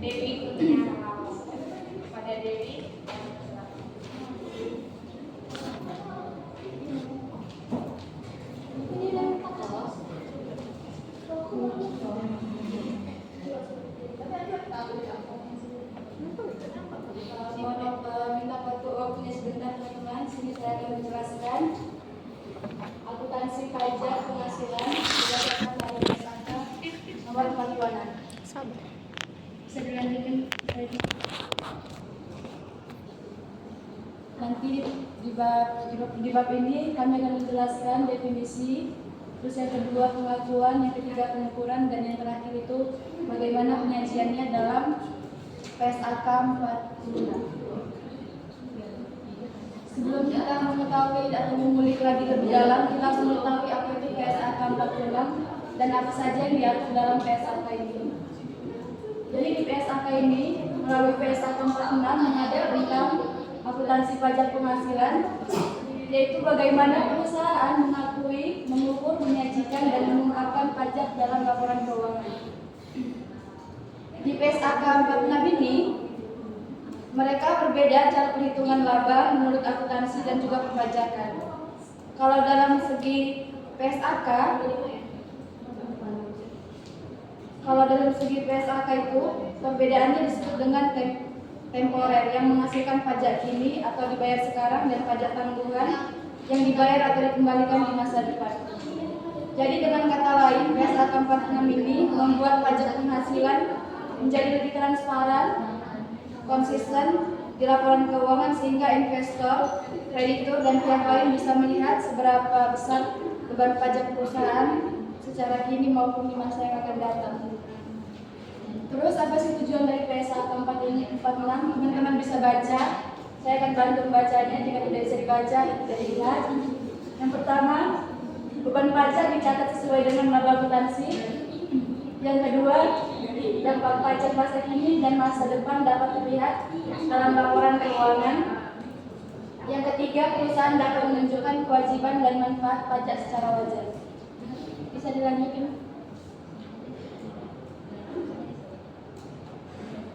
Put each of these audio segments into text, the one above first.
Dewi Kurniawan. Pada Dewi. Minta waktunya sebentar teman-teman. Sini saya akan menjelaskan akuntansi pajak penghasilan berdasarkan tarif SAK nomor 46. Bisa dilanjutkan. Nanti di bab ini kami akan menjelaskan definisi, terus yang kedua pengakuan, yang ketiga pengukuran, dan yang terakhir itu bagaimana penyajiannya dalam PSAK 46. Sebelum kita mengetahui atau mengulik lagi lebih dalam, kita harus mengetahui apa itu PSAK 46 dan apa saja yang diatur dalam PSAK ini. Jadi di PSAK ini, melalui PSAK 46 yang ada tentang akuntansi pajak penghasilan, yaitu bagaimana perusahaan mengakui, mengukur, menyajikan, dan mengungkapkan pajak dalam laporan keuangan. Di PSAK 46 ini, mereka berbeda cara perhitungan laba menurut akuntansi dan juga perpajakan. Kalau dalam segi PSAK, itu perbedaannya disebut dengan temporer yang menghasilkan pajak kini atau dibayar sekarang, dan pajak tanggungan yang dibayar atau dikembalikan di masa depan. Jadi dengan kata lain, PSAK 46 ini membuat pajak penghasilan menjadi lebih transparan, konsisten di laporan keuangan, sehingga investor, kreditur, dan pihak lain bisa melihat seberapa besar beban pajak perusahaan secara kini maupun di masa yang akan datang. Terus apa sih tujuan dari PSAK 46? Teman-teman bisa baca. Saya akan bantu membacanya. Jika tidak bisa dibaca, tidak dilihat. Yang pertama, beban pajak dicatat sesuai dengan laba akuntansi. Yang kedua, dampak pajak masa kini dan masa depan dapat terlihat dalam laporan keuangan. Yang ketiga, perusahaan dapat menunjukkan kewajiban dan manfaat pajak secara wajar. Bisa dilanjutkan.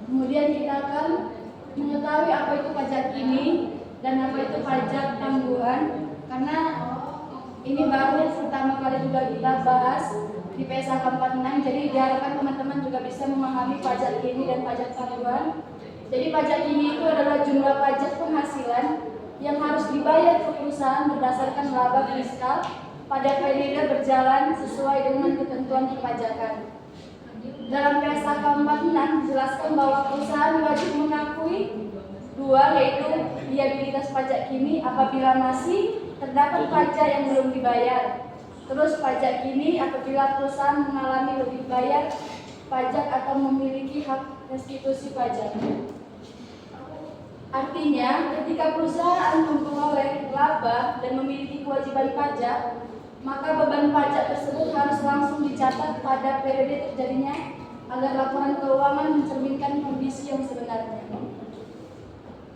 Kemudian kita akan mengetahui apa itu pajak kini dan apa itu pajak tangguhan, karena ini baru pertama kali juga kita bahas di PSAK 46. Jadi diharapkan teman-teman juga bisa memahami pajak kini dan pajak tangguhan. Jadi pajak kini itu adalah jumlah pajak penghasilan yang harus dibayar ke perusahaan berdasarkan laba fiskal pada periode berjalan sesuai dengan ketentuan perpajakan. Dalam PSAK 46 dijelaskan bahwa perusahaan wajib mengakui dua, yaitu liabilitas pajak kini apabila masih terdapat pajak yang belum dibayar. Terus pajak kini apabila perusahaan mengalami lebih bayar pajak atau memiliki hak restitusi pajak. Artinya, ketika perusahaan memperoleh laba dan memiliki kewajiban pajak, maka beban pajak tersebut harus langsung dicatat pada periode terjadinya agar laporan keuangan mencerminkan kondisi yang sebenarnya.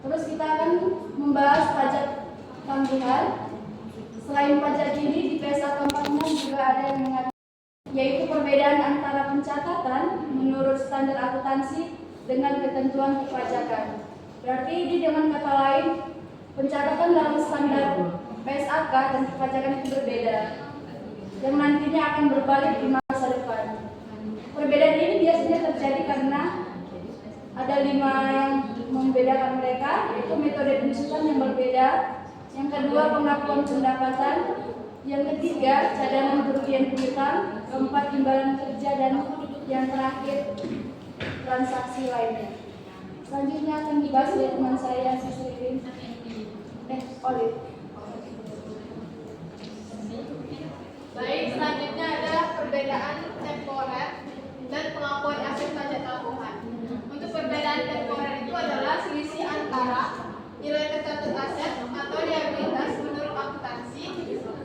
Terus kita akan membahas pajak tanggungan. Selain pajak kini, di PSAK 46 juga ada yang mengatakan, yaitu perbedaan antara pencatatan menurut standar akuntansi dengan ketentuan perpajakan. Berarti ini dengan kata lain, pencatatan dalam standar PSAK dan perpajakan itu berbeda, yang nantinya akan berbalik di masa depan. Perbedaan ini biasanya terjadi karena ada 5 yang membedakan mereka, yaitu metode penyusutan yang berbeda. Yang kedua, pengakuan pendapatan. Yang ketiga, cadangan kerugian piutang. Keempat, imbalan kerja. Dan yang terakhir, transaksi lainnya. Selanjutnya akan dibahas oleh teman saya, Sisririn. Olive. Baik, selanjutnya ada perbedaan temporer dan pengakuan aset pajak tanggungan. Untuk perbedaan temporer itu adalah selisih antara nilai tercatat aset atau liabilitas menurut akuntansi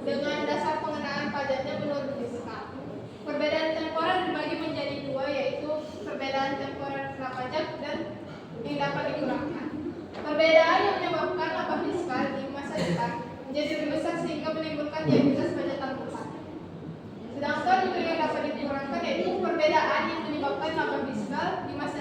dengan dasar pengenaan pajaknya menurut fiskal. Perbedaan temporer dibagi menjadi dua, yaitu perbedaan temporer prapajak dan yang dapat dikurangkan. Perbedaan yang menyebabkan laba fiskal di masa depan menjadi lebih besar sehingga menimbulkan liabilitas pajak tanggungan. Sedangkan untuk yang dapat dikurangkan yaitu perbedaan yang menyebabkan laba fiskal di masa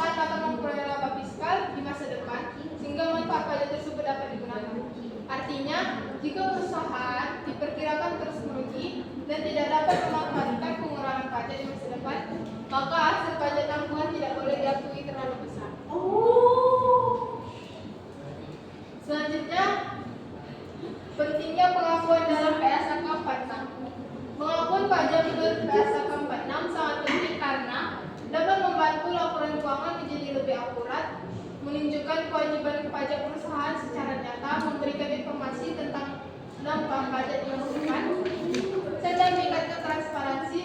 perusahaan akan memperoleh laba fiskal di masa depan sehingga manfaat pajak tersebut dapat digunakan. Artinya, jika perusahaan diperkirakan terus merugi dan tidak dapat memanfaatkan pengurangan pajak di masa depan, maka hasil pajak tanggungan tidak boleh diakui terlalu besar. Selanjutnya, pentingnya pengakuan dalam PSAK 46. Pengakuan pajak menurut PSAK 46 sangat penting karena dapat membantu laporan keuangan menjadi lebih akurat, menunjukkan kewajiban pajak perusahaan secara nyata, memberikan informasi tentang dampak pajak yang dilakukan, serta meningkatkan transparansi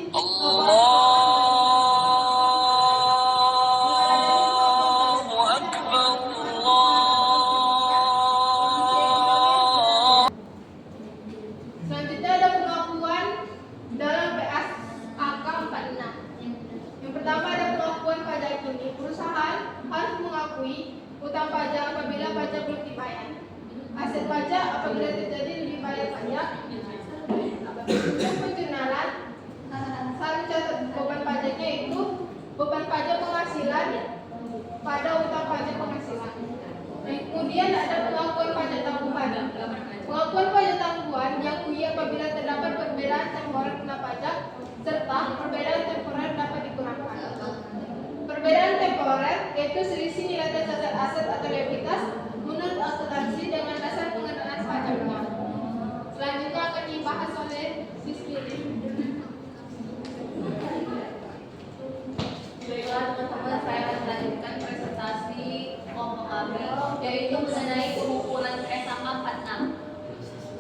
Selanjutnya ada pengakuan dalam PSAK 46. Yang pertama ada pengakuan pajak kini. Perusahaan harus mengakui utang pajak apabila pajak belum dibayar, aset pajak apabila terjadi lebih bayar pajak, untuk penjurnalan saling catat beban pajaknya itu beban pajak penghasilan pada utang pajak penghasilan. Kemudian ada pengakuan pajak tangguhan. Pengakuan pajak tangguhan diakui apabila terdapat perbedaan temporer kena pajak serta perbedaan temporer dapat dikurangkan. Perbedaan temporer yaitu selisih nilai tercatat aset atau liabilitas menurut akuntansi dengan dasar pengenaan pajaknya. Selanjutnya akan dibahas oleh Siski. Baiklah teman-teman, saya akan melanjutkan presentasi kelompok kami, yaitu mengenai pengukuran PSAK 46.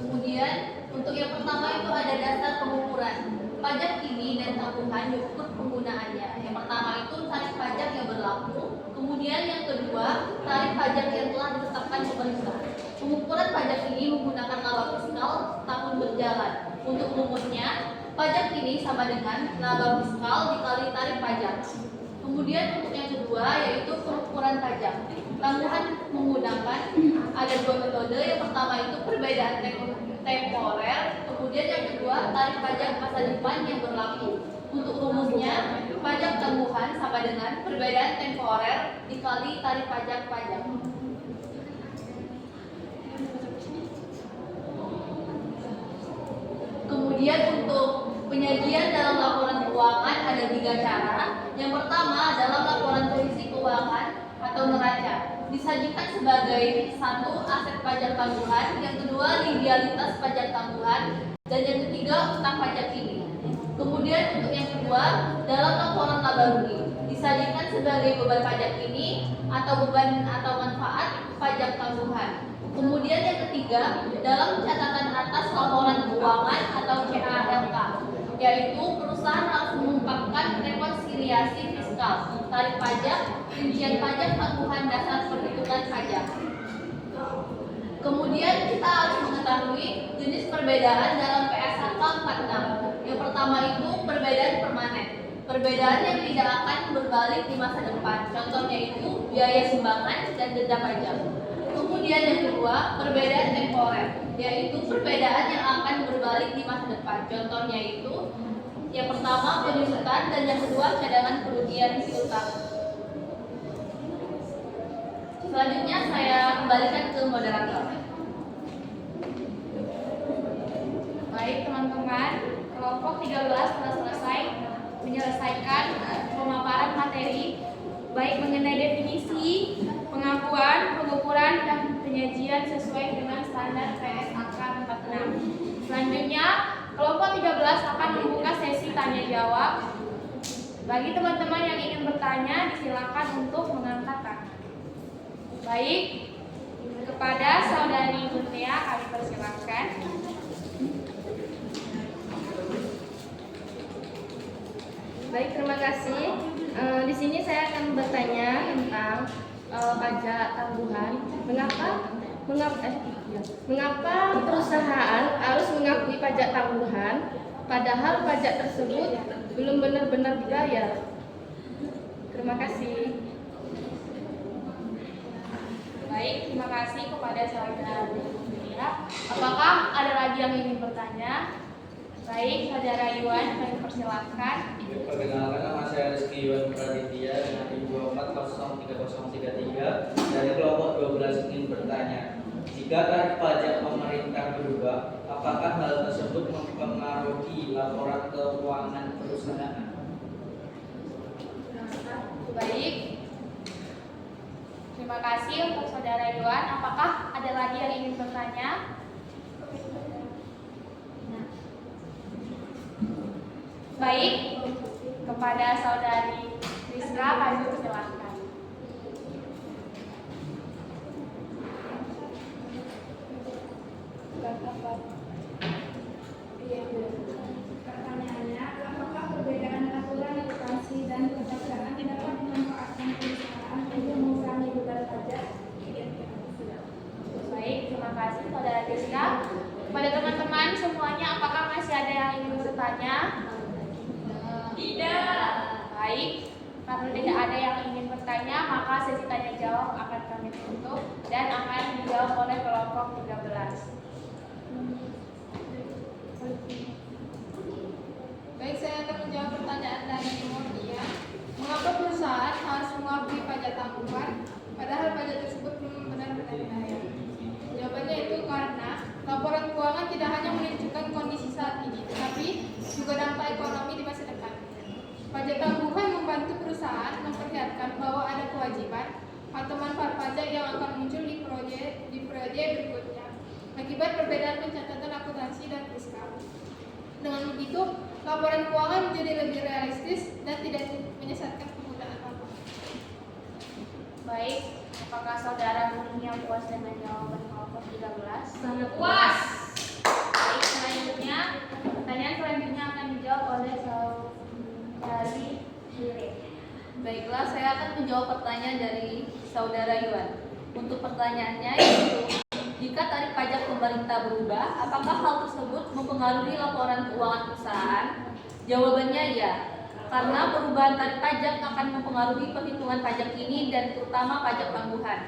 Kemudian untuk yang pertama itu ada dasar pengukuran pajak kini dan tanggungan diukur penggunaannya. Yang pertama itu tarif pajak yang berlaku, kemudian yang kedua tarif pajak yang telah ditetapkan pemerintah. Pengukuran pajak ini menggunakan laba fiskal tahun berjalan. Untuk rumusnya, pajak kini sama dengan laba fiskal dikali tarif pajak. Kemudian untuk yang kedua yaitu pengukuran pajak. Tanggungan menggunakan ada dua metode. Yang pertama itu perbedaan temporer, kemudian yang kedua tarif pajak masa depan yang berlaku. Untuk rumusnya, pajak tanggungan sama dengan perbedaan temporer dikali tarif pajak. Kemudian untuk penyajian dalam laporan keuangan ada 3 cara. Yang pertama dalam laporan kondisi keuangan atau neraca disajikan sebagai satu aset pajak tanggungan, yang kedua legalitas pajak tanggungan, dan yang ketiga utang pajak kini. Kemudian untuk yang kedua dalam laporan laba rugi disajikan sebagai beban pajak kini atau beban atau manfaat pajak tanggungan. Kemudian yang ketiga dalam catatan atas laporan keuangan atau CALK, yaitu perusahaan harus mengungkapkan rekonsiliasi fiskal, tarif pajak, rincian pajak, tanggungan dasar perhitungan pajak. Kemudian kita harus mengetahui jenis perbedaan dalam PSAK 46. Yang pertama itu perbedaan permanen, perbedaan yang tidak akan berbalik di masa depan. Contohnya itu biaya sumbangan dan denda pajak. Kemudian yang kedua, perbedaan temporer, yaitu perbedaan yang akan berbalik di masa depan. Contohnya itu yang pertama penyusutan dan yang kedua cadangan kerugian piutang. Selanjutnya saya kembalikan ke moderator. Baik teman-teman, kelompok 13 telah selesai menyelesaikan pemaparan materi baik mengenai definisi, pengakuan, pengukuran, dan penyajian sesuai dengan standar PSAK 46. Selanjutnya, kelompok 13 akan membuka sesi tanya jawab. Bagi teman-teman yang ingin bertanya, disilakan untuk mengangkat tangan. Baik, kepada saudari Mutia kami persilakan. Baik, terima kasih. Di sini saya akan bertanya tentang pajak tanggungan. Mengapa perusahaan harus mengakui pajak tanggungan, padahal pajak tersebut belum benar-benar dibayar? Terima kasih. Baik, terima kasih kepada saudara Mutia. Apakah ada lagi yang ingin bertanya? Baik, saudara Iwan, kami persilakan. Perkenalkan, nama saya Rizky Yuan Praditya dengan NIM 240303 dari kelompok 12 ingin bertanya, jika tarif pajak pemerintah berubah, apakah hal tersebut mempengaruhi laporan keuangan perusahaan? Baik. Terima kasih untuk Saudara Yuan. Apakah ada lagi yang ingin bertanya? Baik. Kepada Saudari Rizka, kami persilahkan. Pertanyaannya, apakah perbedaan aturan akuntansi dan perpajakan dapat dimanfaatkan perusahaan untuk mengurangi beban pajak? Baik, terima kasih Saudara Rizka. Pada teman-teman semuanya, apakah masih ada yang ingin bertanya? Tidak. Baik, karena tidak ada yang ingin bertanya, maka sesi tanya jawab akan kami tutup dan akan dijawab oleh kelompok 13. Baik, saya akan menjawab pertanyaan dari Monia. Mengapa perusahaan harus mengakui pajak tanggungan, padahal pajak tersebut belum benar-benar dibayar? Jawabannya itu karena laporan keuangan tidak hanya menunjukkan kondisi saat ini, tetapi juga dampak ekonomi di masa depan. Pajak tanggungan membantu perusahaan memperlihatkan bahwa ada kewajiban atau manfaat pajak yang akan muncul di periode berikutnya akibat perbedaan pencatatan akuntansi dan fiskal. Dengan begitu, laporan keuangan menjadi lebih realistis dan tidak menyesatkan penggunaan laporan. Baik, apakah Saudara Munia puas dengan jawaban kelompok 13? Sangat puas. Baik, selanjutnya pertanyaan selanjutnya akan dijawab oleh Saudari Lili. Baiklah, saya akan menjawab pertanyaan dari Saudara Yuan. Untuk pertanyaannya yaitu, jika tarif pajak pemerintah berubah, apakah hal tersebut mempengaruhi laporan keuangan perusahaan? Jawabannya ya, karena perubahan tarif pajak akan mempengaruhi perhitungan pajak ini dan terutama pajak tangguhan.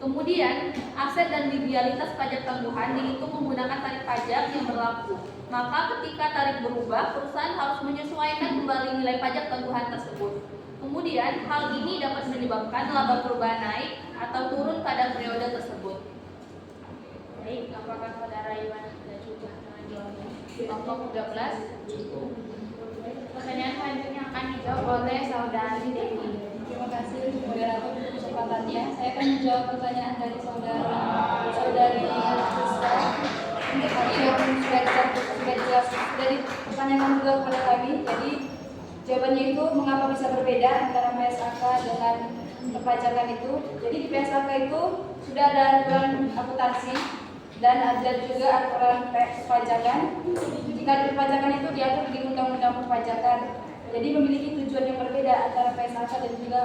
Kemudian, aset dan legalitas pajak tangguhan dihitung menggunakan tarif pajak yang berlaku. Maka ketika tarif berubah, perusahaan harus menyesuaikan kembali nilai pajak tangguhan tersebut. Kemudian, hal ini dapat menyebabkan laba perubahan naik atau turun pada periode tersebut. Baik, apakah Saudara Iwan sudah cukup dengan jawaban kelompok 13? Pertanyaan selanjutnya akan dijawab oleh Saudari Dewi. Terima kasih moderator untuk kesempatannya. Saya akan menjawab pertanyaan dari saudari Rizka. Untuk kami sudah jelas dari pertanyaan juga kepada kami. Jadi jawabannya itu mengapa bisa berbeda antara PSAK dengan perpajakan itu. Jadi di PSAK itu sudah ada aturan akuntansi dan ada juga aturan perpajakan. Jika di perpajakan itu diatur di Undang-Undang Perpajakan. Jadi memiliki tujuan yang berbeda antara PSAK dan juga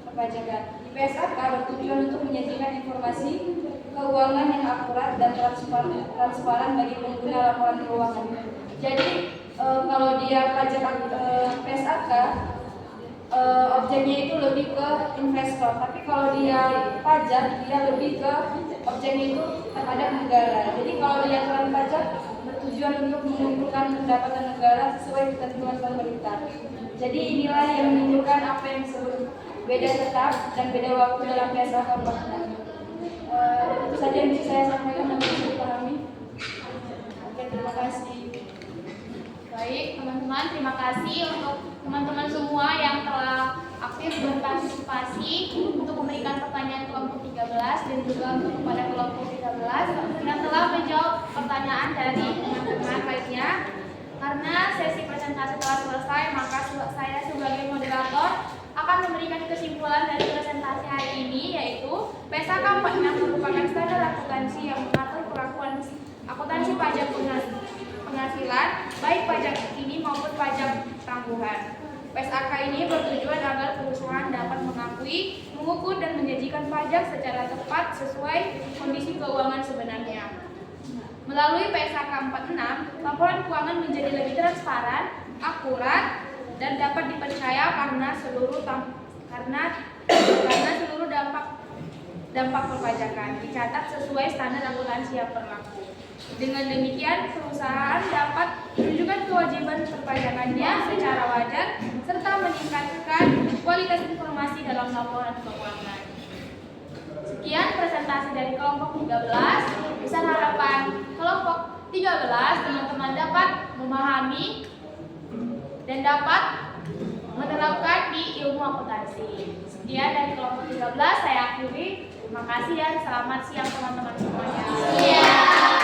perpajakan. Di PSAK bertujuan untuk menyajikan informasi keuangan yang akurat dan transparan bagi pengguna laporan keuangan. Jadi kalau dia pajak PSAK, objeknya itu lebih ke investor. Tapi kalau dia pajak, dia lebih ke objeknya itu terhadap negara. Jadi kalau dia aturan pajak bertujuan untuk mengumpulkan pendapatan negara sesuai ketentuan pemerintah. Jadi inilah yang menunjukkan apa yang disebut beda tetap dan beda waktu dalam PSAK 46. Itu saja yang bisa saya sampaikan dan bisa dipahami. Oke, terima kasih. Baik, teman-teman, terima kasih untuk teman-teman semua yang telah aktif berpartisipasi untuk memberikan pertanyaan kelompok 13 dan juga untuk kepada kelompok 13 yang telah menjawab pertanyaan dari teman-teman lainnya. Karena sesi presentasi telah selesai, maka saya sebagai moderator akan memberikan kesimpulan dari presentasi hari ini, yaitu PSAK 46 merupakan standar akuntansi yang mengatur perlakuan akuntansi pajak penghasilan, baik pajak ini maupun pajak tangguhan. PSAK ini bertujuan agar perusahaan dapat mengakui, mengukur, dan menjanjikan pajak secara tepat sesuai kondisi keuangan sebenarnya. Melalui PSAK 46, laporan keuangan menjadi lebih transparan, akurat, dan dapat dipercaya karena seluruh dampak dampak perpajakan, dicatat sesuai standar akuntansi yang berlaku. Dengan demikian, perusahaan dapat menunjukkan kewajiban perpajakannya secara wajar serta meningkatkan kualitas informasi dalam laporan keuangan. Sekian presentasi dari kelompok 13. Besar harapan kelompok 13 teman-teman dapat memahami dan dapat menerapkan di ilmu akuntansi. Sekian dari kelompok 13, saya akhiri. Terima kasih dan selamat siang teman-teman semuanya.